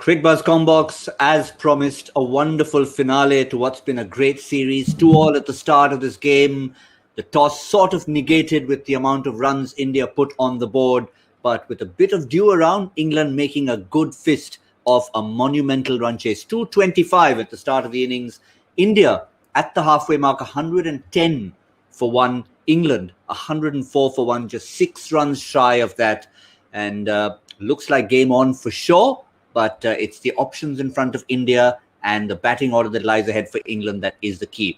Cricbuzz Comm Box, as promised, a wonderful finale to what's been a great series. 2-2 at the start of this game. The toss sort of negated with the amount of runs India put on the board, but with a bit of dew around, England making a good fist of a monumental run chase. 225 at the start of the innings. India at the halfway mark, 110 for 1. England 104 for 1, just 6 runs shy of that. And looks like game on for sure. But it's the options in front of India and the batting order that lies ahead for England that is the key.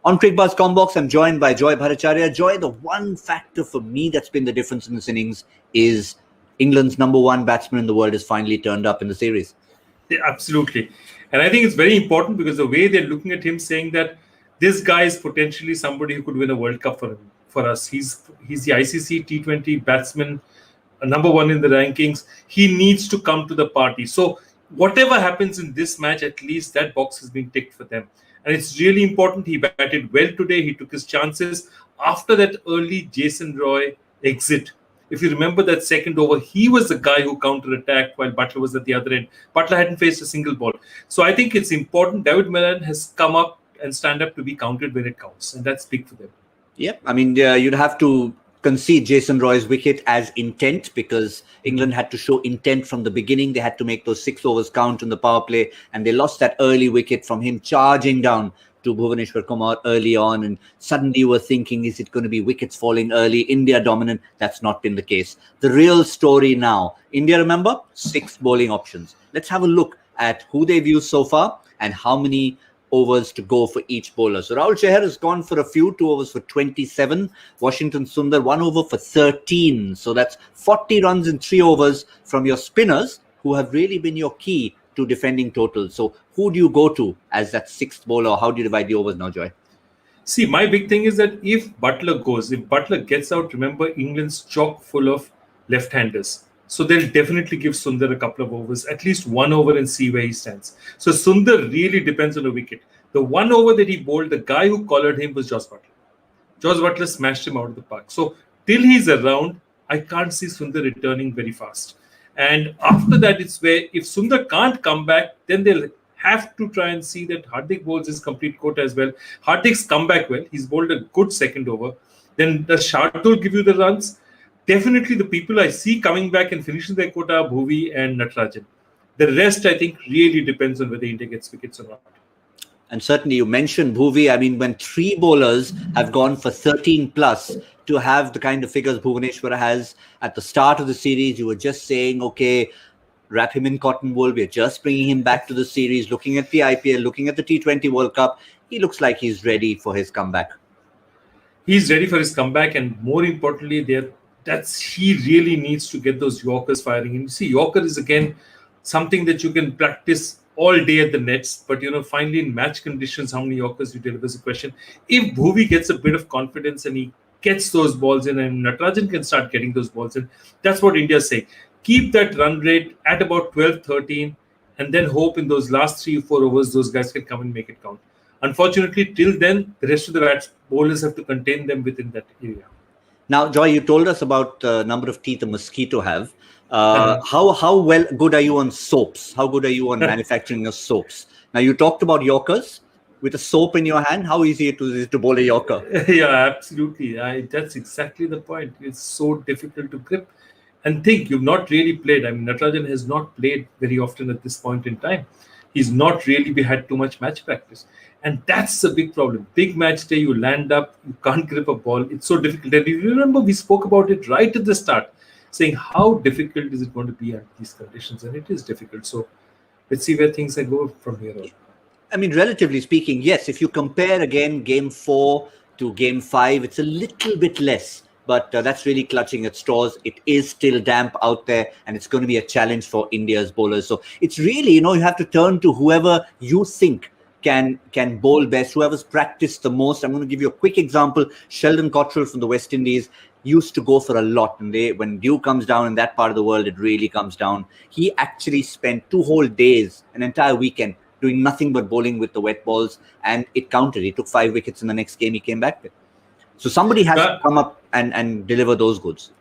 On Cricbuzz Comm Box, I'm joined by Joy Bhattacharjya. Joy, the one factor for me that's been the difference in this innings is England's #1 batsman in the world has finally turned up in the series. Yeah, absolutely. And I think it's very important because the way they're looking at him, saying that this guy is potentially somebody who could win a World Cup for us. He's the ICC T20 batsman, #1 in the rankings. He needs to come to the party. So whatever happens in this match, at least that box has been ticked for them. And it's really important. He batted well today. He took his chances. After that early Jason Roy exit, if you remember that second over, he was the guy who counter-attacked while Buttler was at the other end. Buttler hadn't faced a single ball. So I think it's important. David Malan has come up and stand up to be counted when it counts. And that's big for them. Yep. I mean, you'd have to concede Jason Roy's wicket as intent because England had to show intent from the beginning. They had to make those 6 overs count in the power play, and they lost that early wicket from him charging down to Bhuvaneshwar Kumar early on, and suddenly you were thinking, is it going to be wickets falling early, India dominant? That's not been the case. The real story now, India, remember, 6 bowling options. Let's have a look at who they've used so far and how many overs to go for each bowler. So Rahul Chahar has gone for a few, 2 overs for 27. Washington Sundar, 1 over for 13. So that's 40 runs in 3 overs from your spinners who have really been your key to defending total. So who do you go to as that 6th bowler? How do you divide the overs now, Joy? See, my big thing is that if Buttler gets out, remember England's chock full of left-handers. So they'll definitely give Sundar a couple of overs, at least 1 over, and see where he stands. So Sundar really depends on a wicket. The 1 over that he bowled, the guy who collared him was Josh Buttler. Josh Buttler smashed him out of the park. So till he's around, I can't see Sundar returning very fast. And after that, it's where if Sundar can't come back, then they'll have to try and see that Hardik bowls his complete quota as well. Hardik's come back well. He's bowled a good second over. Then does Shardul give you the runs? Definitely the people I see coming back and finishing their quota are Bhuvi and Natarajan. The rest, I think, really depends on whether India gets wickets or not. And certainly you mentioned Bhuvi. I mean, when 3 bowlers have gone for 13 plus, to have the kind of figures Bhuvaneshwar has at the start of the series, you were just saying, okay, wrap him in cotton wool. We're just bringing him back to the series, looking at the IPL, looking at the T20 World Cup. He looks like he's ready for his comeback. He's ready for his comeback, and more importantly, he really needs to get those Yorkers firing. And you see, Yorker is again something that you can practice all day at the nets, but finally in match conditions, how many Yorkers you deliver is a question. If Bhuvi gets a bit of confidence and he gets those balls in, and Natarajan can start getting those balls in, that's what India's saying. Keep that run rate at about 12, 13, and then hope in those last 3 or 4 overs, those guys can come and make it count. Unfortunately, till then, the rest of the bowlers have to contain them within that area. Now, Joy, you told us about the number of teeth a mosquito have. How good are you on soaps? How good are you on manufacturing of soaps? Now, you talked about Yorkers. With a soap in your hand, how easy it is to bowl a Yorker? Yeah, absolutely. That's exactly the point. It's so difficult to grip. And think, you've not really played. I mean, Natarajan has not played very often at this point in time. He's not really had too much match practice. And that's a big problem. Big match day, you land up, you can't grip a ball. It's so difficult. And you remember we spoke about it right at the start, saying how difficult is it going to be under these conditions? And it is difficult. So let's see where things go from here on. I mean, relatively speaking, yes. If you compare again game 4 to game 5, it's a little bit less. But that's really clutching at straws. It is still damp out there, and it's going to be a challenge for India's bowlers. So it's really, you have to turn to whoever you think can bowl best, whoever's practiced the most. I'm going to give you a quick example. Sheldon Cottrell from the West Indies used to go for a lot. And when dew comes down in that part of the world, it really comes down. He actually spent 2 whole days, an entire weekend, doing nothing but bowling with the wet balls, and it counted. He took 5 wickets in the next game he came back with. So somebody has to come up and deliver those goods.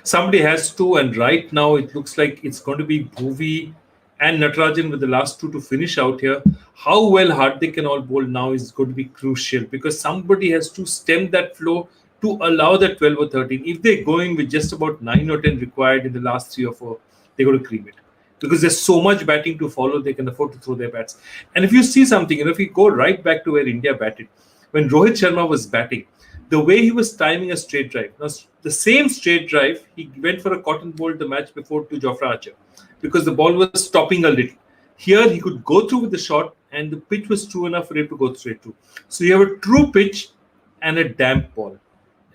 Somebody has to, and right now it looks like it's going to be Bhuvi and Natarajan with the last two to finish out here. How well Hardik can all bowl now is going to be crucial, because somebody has to stem that flow to allow that 12 or 13. If they're going with just about 9 or 10 required in the last 3 or 4, they're going to cream it. Because there's so much batting to follow, they can afford to throw their bats. And if you see something, if we go right back to where India batted, when Rohit Sharma was batting, the way he was timing a straight drive. Now, the same straight drive, he went for a cotton ball the match before to Jofra Archer, because the ball was stopping a little. Here, he could go through with the shot, and the pitch was true enough for him to go straight through. So you have a true pitch and a damp ball.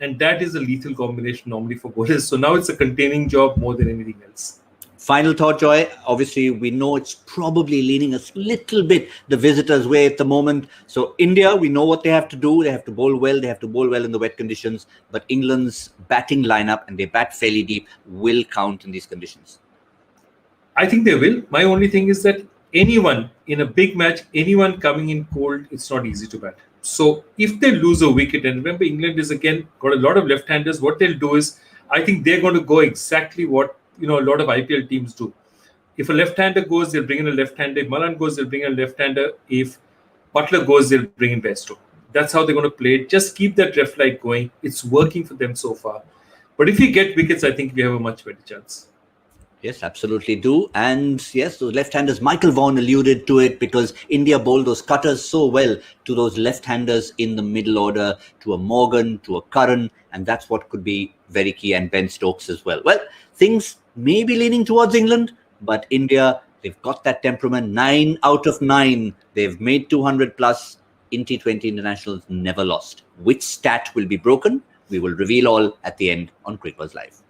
And that is a lethal combination normally for bowlers. So now it's a containing job more than anything else. Final thought, Joy. Obviously, we know it's probably leaning a little bit the visitors' way at the moment. So India, we know what they have to do. They have to bowl well. They have to bowl well in the wet conditions. But England's batting lineup, and they bat fairly deep, will count in these conditions. I think they will. My only thing is that anyone in a big match, anyone coming in cold, it's not easy to bat. So if they lose a wicket, and remember England is again got a lot of left-handers, what they'll do is, I think they're going to go exactly what a lot of IPL teams do. If a left-hander goes, they'll bring in a left-hander. If Malan goes, they'll bring in a left-hander. If Buttler goes, they'll bring in Bairstow. That's how they're going to play it. Just keep that left leg going. It's working for them so far. But if we get wickets, I think we have a much better chance. Yes, absolutely do. And yes, those left-handers, Michael Vaughan alluded to it, because India bowled those cutters so well to those left-handers in the middle order, to a Morgan, to a Curran, and that's what could be very key, and Ben Stokes as well. Well, things may be leaning towards England, but India, they've got that temperament. 9 out of 9. They've made 200 plus in T20 internationals, never lost. Which stat will be broken? We will reveal all at the end on Cricbuzz Live.